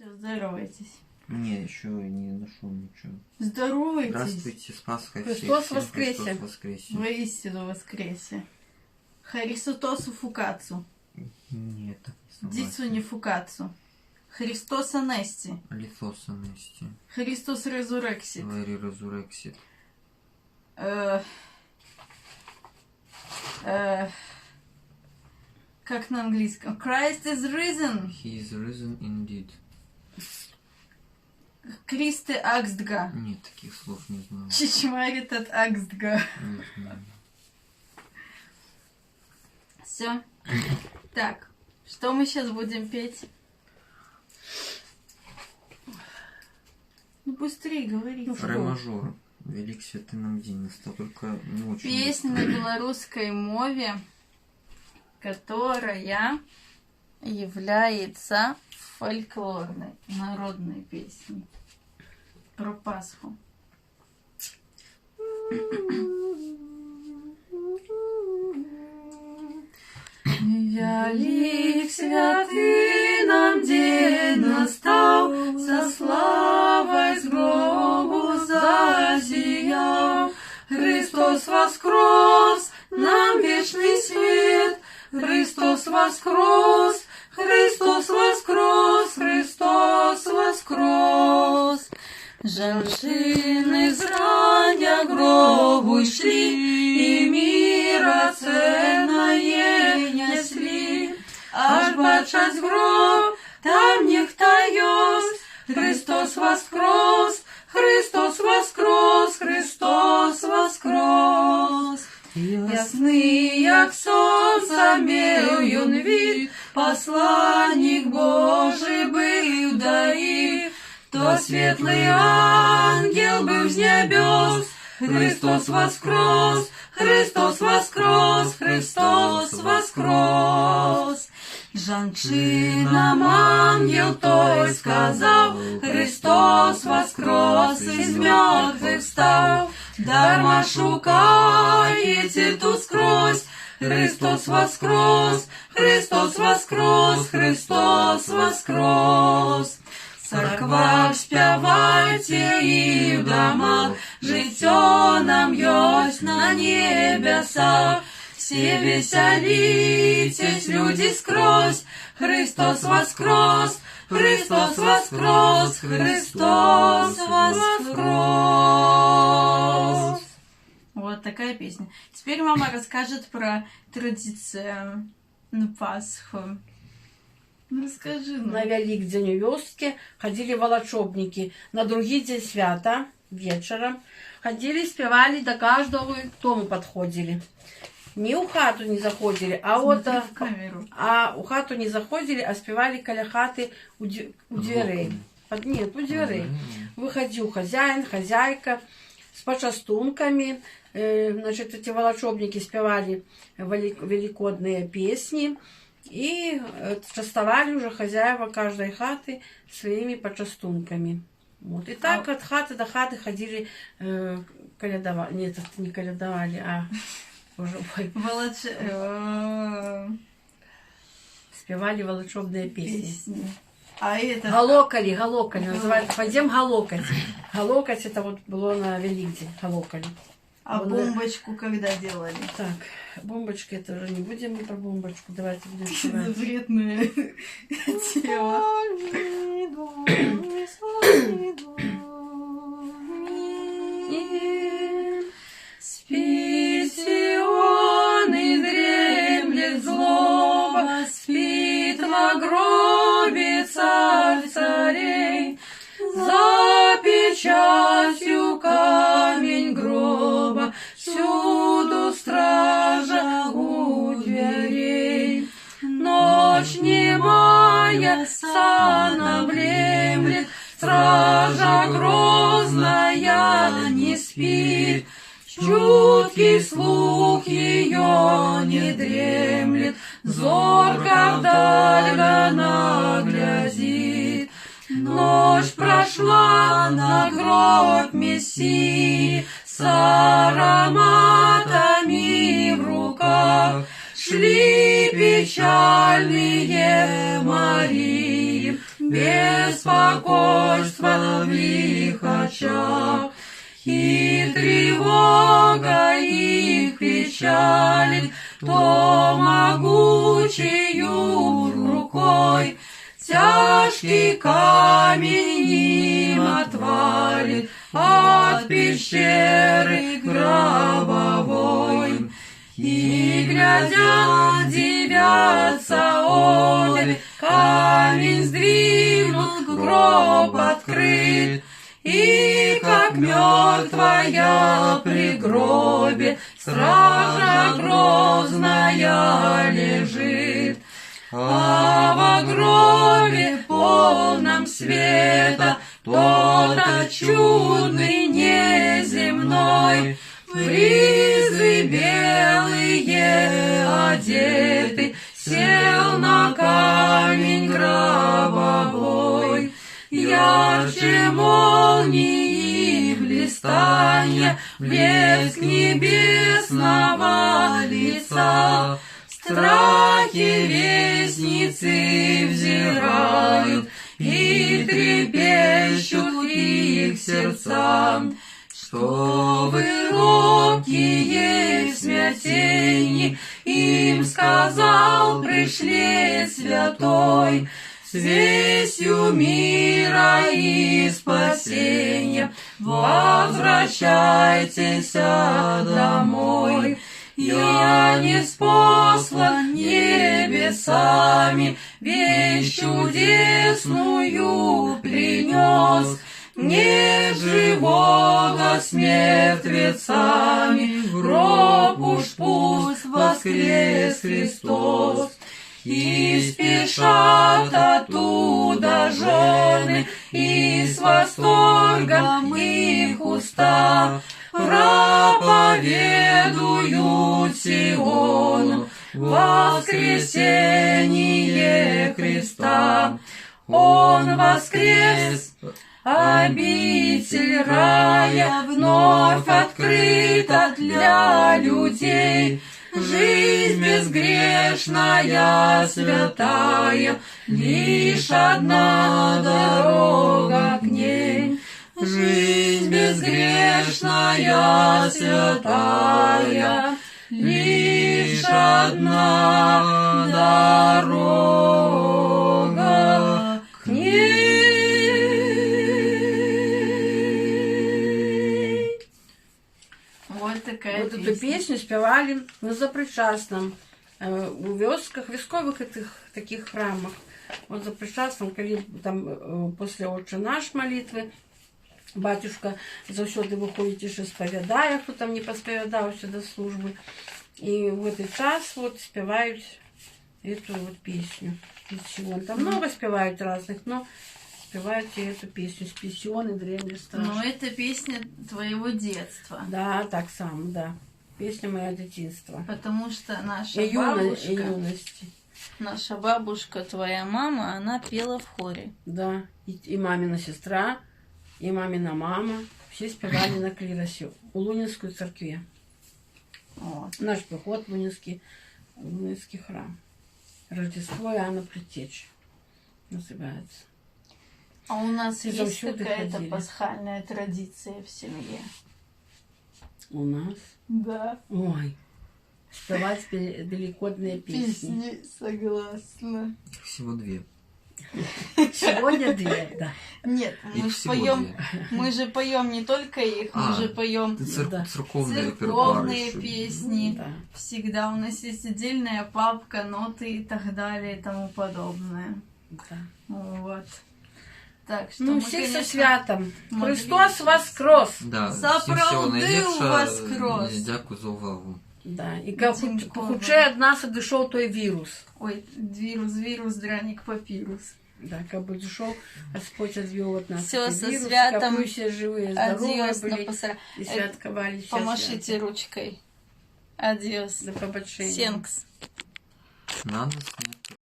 Все, здоровайтесь. Не, еще не нашел ничего. Здоровайтесь. Здравствуйте, с Пасхой всех. Христос воскресе. Христос воскресе. Воистину воскресе. Харистотосу фукацу. Нет, так не Дицу согласен. не фукацу. Христос анести. Лithos анести. Христос резурексит. Лэри резурексит. Как на английском? Christ is risen. He is risen indeed. Кристе акстга. Нет, таких слов не знаю. Чичмарит от акстга. Не знаю. Все. Так, что мы сейчас будем петь? Ну быстрее говорите. Ре мажор. Велик святый нам день. Настал только не очень. Песня на белорусской мове, которая является фольклорной, народной песней про Пасху. Велик святый нам день настал, со славой с гробу засиял. Христос воскрес, нам вечный свет. Христос воскрес, Христос воскрес, Христос воскрес. Женщины з рання гробу шли, и мира ценное несли. Аж бачать гроб, там никто есть. Христос воскрес, Христос воскрес, Христос воскрес. Ясный, як сонце, мел ён вид, посланник Божий был даи. То светлый ангел был с небес. Христос воскрес, Христос воскрес, Христос воскрес. Жанчинам ангел той сказал, Христос воскрес, из мертвых встал. Дарма шукаете тут скрозь. Христос воскрес, Христос воскрес, Христос воскрес. В церквах спявайте и в домах, життя нам есть на небесах. Все веселитесь, люди скрозь. Христос воскрес, Христос воскрес, Христос воскрес. Вот такая песня. Теперь мама расскажет про традицию на Пасху. Ну, расскажи. Ну. На Великдень у вёскі ходили волочобники. На другий день свята, вечером, ходили, спевали, до каждого дому подходили. Не у хату не заходили, а вот в камеру. А у хату не заходили, а спевали каля хаты у дверей. Нет, у дверей. Выходил хозяин, хозяйка с почастунками. Значит, эти волочобники спевали великодные песни. И частовали уже хозяева каждой хаты своими почастунками. Вот. И так от хаты до хаты ходили колядовали. Нет, это не колядовали, а уже спевали волочебные песни. А это... Галокали называют. Пойдем галокать. Галокать это вот было на Великдень. Галокали. А вот бомбочку когда делали? Так, бомбочки это уже не будем мы про бомбочку. Давайте будем спевать. Запретная тема. Спит Сион и дремлет злоба, спит во гробе царь царей, за печатью камень гроба, всюду стража у дверей. Ночь немая, сан облемлет, стража грозная не спит, чуткий слух ее не дремлет, зорко вдаль она глядит. Ночь прошла на гроб Мессии, с ароматами в руках шли печальные Марии. беспокойство в их очах, и тревога их печалит, то могучею рукой тяжкий камень им отвалит от пещеры гробовой. И глядя, дивятся обе, камень сдвинут, гроб открыт, и как мертвая при гробе стража грозная лежит. А во гробе полном света кто-то чудный неземной, в ризы белые одетый, сел на камень гробовой. Ярче молнии блистанья, блеск небесного лица, страхи вестницы взирают, и трепещут их сердца. Что вы робкие в смятении, им сказал пришле святой, с вестью мира и спасения возвращайтесь домой. Я не спослан небесами, весть чудесную принес, не живого с мертвецами, в гроб уж пусть воскрес Христос. И спешат оттуда жены, и с восторгом их уста проповедуют Сиону воскресение Христа. Он воскрес, обитель рая вновь открыта для людей. Жизнь безгрешная, святая, лишь одна дорога к ней. Жизнь безгрешная, святая, лишь одна дорога к ней. Вот такая Вот эту песню спевали на Запричастном, у військових таких храмах. Вот Запричастном, коли там после «Отче наш» молитвы, батюшка заўсёды выходит и споведая, кто там не посповедался до службы. И в этот час вот спевают эту вот песню. Пенсион. Там много спевают разных, но спевают и эту песню с пенсионы древней страшно. Но это песня твоего детства. Да, так само, да. Песня моего детства. Потому что наша И бабушка, юности. наша бабушка, твоя мама, она пела в хоре. Да. И мамина сестра, и мамина мама. Все спевали на клиросе. У Лунинской церкви. Вот. Наш приход Лунинский храм. Рождество Иоанна Предтечи называется. А у нас И есть заўсёды какая-то ходили. пасхальная традиция в семье? У нас? Да. Ой. Спевать великодные песни. Согласна. Всего две. Сегодня две, да. Нет, Их мы же всего поем, две. мы же поем не только их, мы А, же поем Ты Да. церковные церковные репертуары песни. Да. Всегда у нас есть отдельная папка, ноты и так далее и тому подобное. Да. Вот. Так что Ну, мы, всех со конечно, святом. могли Христос воскрес. Да, Сапраўды всім всього найлепшого. воскрес. Дякую за увагу. Да. І Дякую. худше від нас одійшов той вірус. Ой, вирус, драник, папирус. Да, как бы дошел, Господь отвел от нас Всё, этот со вирус, святом. как мы все живые, здоровые Адьос, были напосра- и святковали. Сейчас Помашите свято. ручкой. Адьос. До побольшения. Сенкс. Надо сказать.